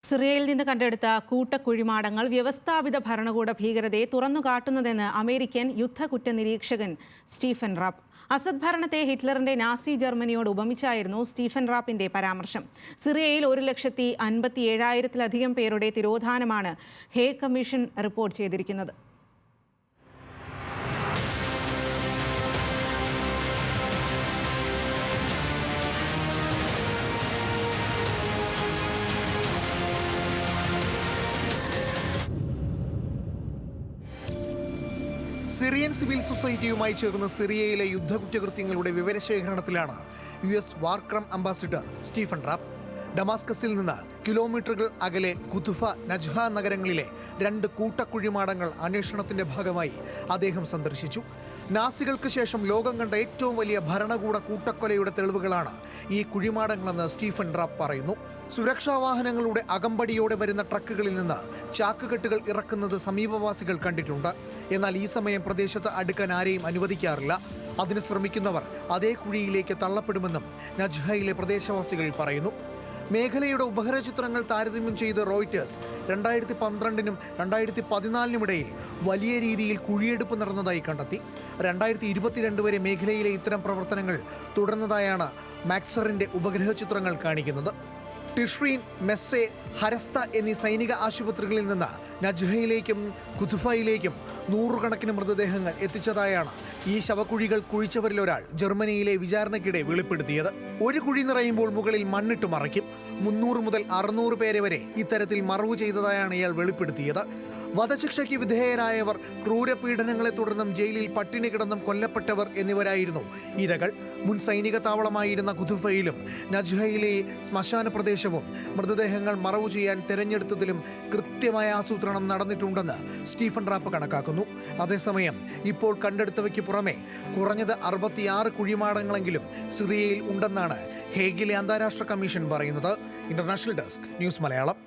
സിറിയയിൽ നിന്ന് കണ്ടെടുത്ത കൂട്ടക്കുഴിമാടങ്ങൾ വ്യവസ്ഥാപിത ഭരണകൂട ഭീകരതയെ തുറന്നുകാട്ടുന്നതെന്ന് അമേരിക്കൻ യുദ്ധകുറ്റ നിരീക്ഷകൻ സ്റ്റീഫൻ റാപ്പ്. അസദ് ഭരണത്തെ ഹിറ്റ്ലറിന്റെ നാസി ജർമ്മനിയോട് ഉപമിച്ചായിരുന്നു സ്റ്റീഫൻ റാപ്പിന്റെ പരാമർശം. സിറിയയിൽ 1,57,000-ലധികം പേരുടെ തിരോധാനമാണ് ഹേഗ് കമ്മീഷൻ റിപ്പോർട്ട് ചെയ്തിരിക്കുന്നത്. സിറിയൻ സിവിൽ സൊസൈറ്റിയുമായി ചേർന്ന് സിറിയയിലെ യുദ്ധകുറ്റകൃത്യങ്ങളുടെ വിവരശേഖരണത്തിലാണ് US വാർ ക്രൈം അംബാസിഡർ സ്റ്റീഫൻ റാപ്പ്. ഡമാസ്കസിൽ നിന്ന് കിലോമീറ്ററുകൾ അകലെ കുതുഫ, നജ്ഹ നഗരങ്ങളിലെ 2 കൂട്ടക്കുഴിമാടങ്ങൾ അന്വേഷണത്തിന്റെ ഭാഗമായി അദ്ദേഹം സന്ദർശിച്ചു. നാസികൾക്ക് ശേഷം ലോകം കണ്ട ഏറ്റവും വലിയ ഭരണകൂട കൂട്ടക്കൊലയുടെ തെളിവുകളാണ് ഈ കുഴിമാടങ്ങളെന്ന് സ്റ്റീഫൻ റാപ്പ് പറയുന്നു. സുരക്ഷാ വാഹനങ്ങളുടെ അകമ്പടിയോടെ വരുന്ന ട്രക്കുകളിൽ നിന്ന് ചാക്കുകെട്ടുകൾ ഇറക്കുന്നത് സമീപവാസികൾ കണ്ടിട്ടുണ്ട്. എന്നാൽ ഈ സമയം പ്രദേശത്ത് അടുക്കാൻ ആരെയും അനുവദിക്കാറില്ല. അതിന് ശ്രമിക്കുന്നവർ അതേ കുഴിയിലേക്ക് തള്ളപ്പെടുമെന്നും നജ്ഹയിലെ പ്രദേശവാസികൾ പറയുന്നു. മേഖലയുടെ ഉപഗ്രഹ ചിത്രങ്ങൾ താരതമ്യം ചെയ്ത് റോയിറ്റേഴ്സ് 2012-നും 2014-നും ഇടയിൽ വലിയ രീതിയിൽ കുഴിയെടുപ്പ് നടന്നതായി കണ്ടെത്തി. 2022 വരെ മേഖലയിലെ ഇത്തരം പ്രവർത്തനങ്ങൾ തുടർന്നതായാണ് മാക്സറിന്റെ ഉപഗ്രഹ ചിത്രങ്ങൾ കാണിക്കുന്നത്. ടിഷ്രീൻ, മെസ്സെ, ഹരസ്ത എന്നീ സൈനിക ആശുപത്രികളിൽ നിന്ന് നജ്ഹയിലേക്കും കുതുഫയിലേക്കും 100 കണക്കിന് മൃതദേഹങ്ങൾ എത്തിച്ചതായാണ് ഈ ശവക്കുഴികൾ കുഴിച്ചവരിൽ ഒരാൾ ജർമ്മനിയിലെ വിചാരണയ്ക്കിടെ വെളിപ്പെടുത്തിയത്. ഒരു കുഴി നിറയുമ്പോൾ മുകളിൽ മണ്ണിട്ട് മറയ്ക്കും. 300 മുതൽ 600 പേരെ വരെ ഇത്തരത്തിൽ മറവു ചെയ്തതായാണ് ഇയാൾ വെളിപ്പെടുത്തിയത്. വധശിക്ഷയ്ക്ക് വിധേയരായവർ, ക്രൂരപീഡനങ്ങളെ തുടർന്നും ജയിലിൽ പട്ടിണി കിടന്നും കൊല്ലപ്പെട്ടവർ എന്നിവരായിരുന്നു ഇരകൾ. മുൻ സൈനിക താവളമായിരുന്ന കുതുഫയിലും നജ്ഹയിലെ ശ്മശാന പ്രദേശവും മൃതദേഹങ്ങൾ മറവു ചെയ്യാൻ തെരഞ്ഞെടുത്തതിലും കൃത്യമായ ആസൂത്രണം നടന്നിട്ടുണ്ടെന്ന് സ്റ്റീഫൻ റാപ്പ് കണക്കാക്കുന്നു. അതേസമയം ഇപ്പോൾ കണ്ടെടുത്തവയ്ക്ക് പുറമെ കുറഞ്ഞത് 66 കുഴിമാടങ്ങളെങ്കിലും സിറിയയിൽ ഉണ്ടെന്നാണ് ഹേഗിലെ അന്താരാഷ്ട്ര കമ്മീഷൻ പറയുന്നത്. International desk, news Malayalam.